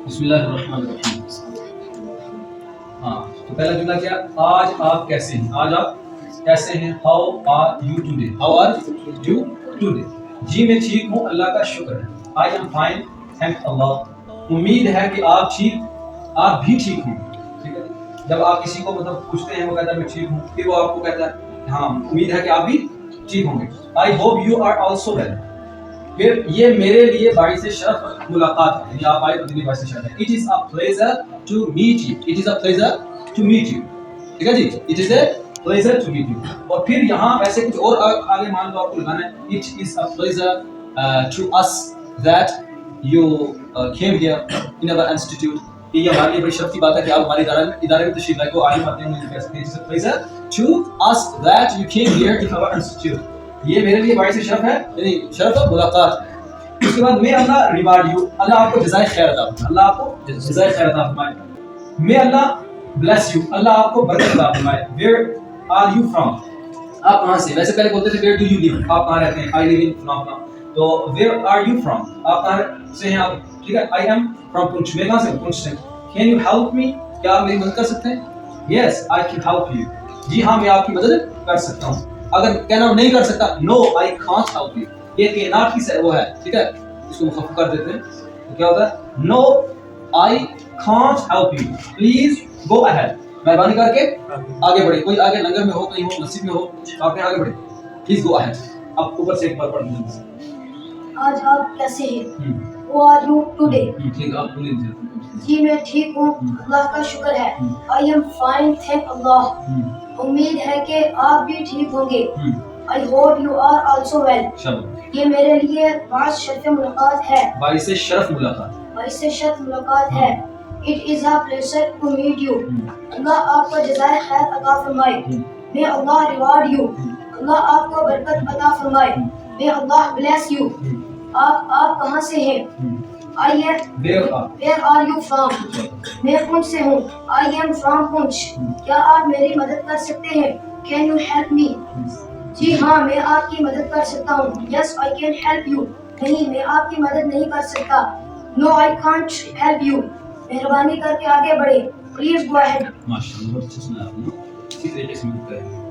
بسم اللہ الرحمن الرحیم. ہاں تو پہلا جملہ کیا؟ آج آپ کیسے ہیں؟ آج آپ کیسے ہیں؟ How are you today? How are you today? جی میں ٹھیک ہوں، اللہ کا شکر ہے. آئی ایم فائن تھینک اللہ. امید ہے کہ آپ بھی ٹھیک ہوں. ٹھیک ہے، جب آپ کسی کو مطلب پوچھتے ہیں وہ کہتا ہے میں ٹھیک ہوں، پھر وہ آپ کو کہتا ہے ہاں امید ہے کہ آپ بھی ٹھیک ہوں گے. I hope you are also well. پھر یہ میرے لیے باعث شرف ملاقات ہے، یعنی آپ آئے تو میرے باعث شرف ہے. It is a pleasure to meet you. It is a pleasure to meet you. ٹھیک ہے جی، it is a pleasure to meet you. اور پھر یہاں ویسے کچھ اور آگے مان لو آپ کو لگانا ہے. It is a pleasure to us that you came here in our institute. یہ ہمارے لیے بڑی شرف کی بات ہے کہ آپ ہمارے ادارے میں تشریف لائے. کو عالم آتے ہیں کہہ سکتے ہیں it is a pleasure to us that you came here in our institute. یہ میرے لیے باعث شرف ہے، یعنی شرف ملاقات ہے. اس کے بعد میں اللہ ریوارڈ یو. اللہ آپ کو جزائے خیر عطا فرمائے. اللہ آپ کو جزائے خیر عطا فرمائے. میں اللہ بلیس یو. اللہ آپ کو برکت عطا فرمائے. Where are you from? آپ کہاں سے؟ ویسے پہلے بولتے تھے ویئر ڈو یو لیو، آپ کہاں رہتے ہیں؟ آئی لیو ان فلاں فلاں. تو ویئر آر یو فرام؟ آپ کہاں سے ہیں آپ؟ ٹھیک ہے، آئی ایم فرام پونچھ. میں کہاں سے ہوں؟ پونچھ سے. Can you help me? کیا آپ میری مدد کر سکتے ہیں؟ یس آئی کین ہیلپ یو. جی ہاں میں آپ کی مدد کر سکتا ہوں. اگر کہنا نہیں کر سکتا، نو آئی کانٹ ہیلپ یو. یہ کائنات کی وہ ہے، ٹھیک ہے، اس کو مخفف کر دیتے ہیں تو کیا ہوتا ہے؟ نو I can't help you, please go ahead. مہربانی کر کے آگے بڑھے. کوئی آگے لنگر میں ہو، کہیں ہو، مسجد میں ہو، آپ آگے بڑھے. Please go ahead. اب اوپر سے ایک بار پڑھ دیں. آج آپ کیسے ہیں؟ وہ آر یو ٹوڈے؟ ٹھیک ہے، آپ بولیں. جی میں ٹھیک ہوں، اللہ کا شکر ہے. آئی ایم فائن تھینک اللہ. امید ہے کہ آپ بھی ٹھیک ہوں گے. I hope you are also well. یہ میرے لیے باعث شرف ملاقات ہے. باعث شرف ملاقات. باعث شرف ملاقات ہے. It is a pleasure to meet you. Allah آپ کو جزائے خیر عطا فرمائے. میں اللہ ریوارڈ یو. اللہ آپ کو برکت عطا فرمائے. میں اللہ بلیس یو. آپ کہاں سے ہیں؟ I am where are you from? میں پونچھ سے ہوں. آئی ایم فرام پونچھ. کیا آپ میری مدد کر سکتے ہیں؟ Can you help me? جی ہاں میں آپ کی مدد کر سکتا ہوں. یس آئی کین ہیلپ یو. نہیں میں آپ کی مدد نہیں کر سکتا. نو آئی کانٹ ہیلپ یو. مہربانی کر کے آگے بڑھے. Please go ahead. ماشاءاللہ، بہت اچھا سنا آپ نے. اسی طریقے سے ملتا ہے.